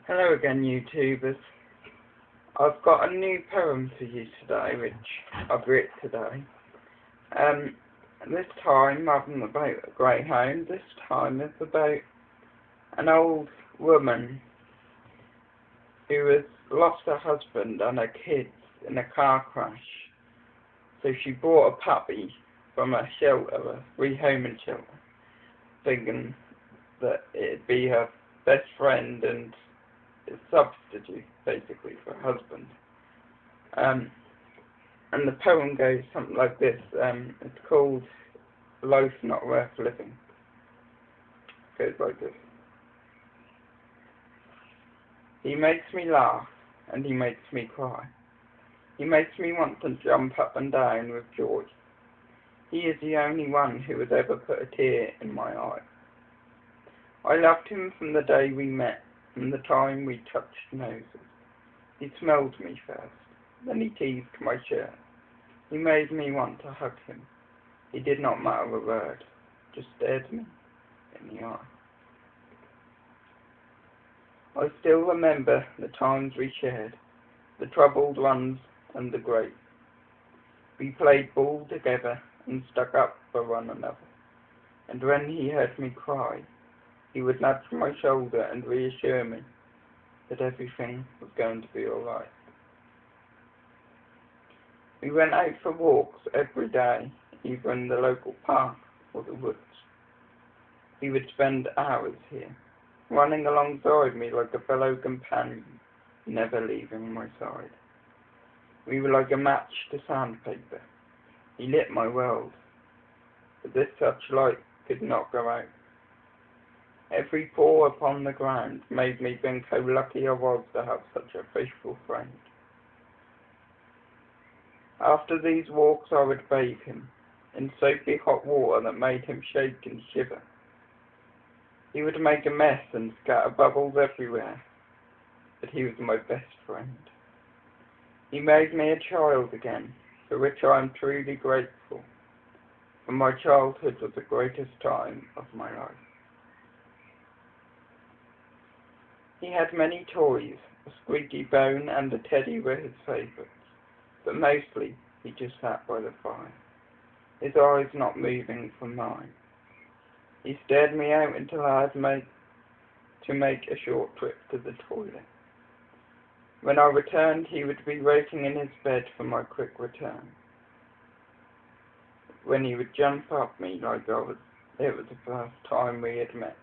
Hello again, YouTubers. I've got a new poem for you today, which I've written today. This time isn't about a grey hound. This time it's about an old woman who has lost her husband and her kids in a car crash. So she bought a puppy from a shelter, a rehoming shelter, thinking that it'd be her best friend and a substitute, basically, for her husband. And the poem goes something like this. It's called Life Not Worth Living. It goes like this. He makes me laugh, and he makes me cry. He makes me want to jump up and down with joy. He is the only one who has ever put a tear in my eye. I loved him from the day we met, from the time we touched noses. He smelled me first, then he teased my shirt. He made me want to hug him. He did not mutter a word, just stared me in the eye. I still remember the times we shared, the troubled ones and the great. We played ball together and stuck up for one another. And when he heard me cry, he would nudge my shoulder and reassure me that everything was going to be all right. We went out for walks every day, either in the local park or the woods. He would spend hours here, running alongside me like a fellow companion, never leaving my side. We were like a match to sandpaper. He lit my world, but this such light could not go out. Every paw upon the ground made me think how lucky I was to have such a faithful friend. After these walks I would bathe him in soapy hot water that made him shake and shiver. He would make a mess and scatter bubbles everywhere, but he was my best friend. He made me a child again, for which I am truly grateful, for my childhood was the greatest time of my life. He had many toys. A squeaky bone and a teddy were his favourites, but mostly he just sat by the fire, his eyes not moving from mine. He stared me out until I had to make a short trip to the toilet. When I returned, he would be waiting in his bed for my quick return. When he would jump up me like it was the first time we had met.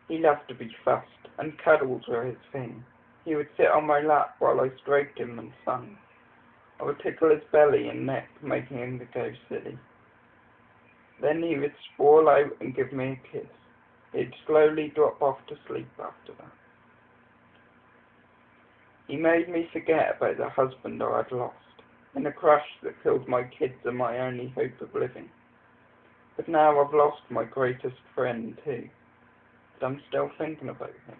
He loved to be fussed, and cuddles were his thing. He would sit on my lap while I stroked him and sung. I would tickle his belly and neck, making him go silly. Then he would sprawl out and give me a kiss. He'd slowly drop off to sleep after that. He made me forget about the husband I had lost, in a crash that killed my kids and my only hope of living. But now I've lost my greatest friend too. I'm still thinking about him.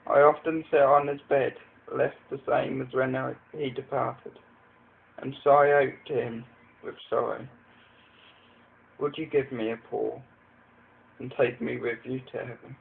I often sit on his bed, left the same as when he departed, and sigh out to him with sorrow. Would you give me a paw and take me with you to heaven?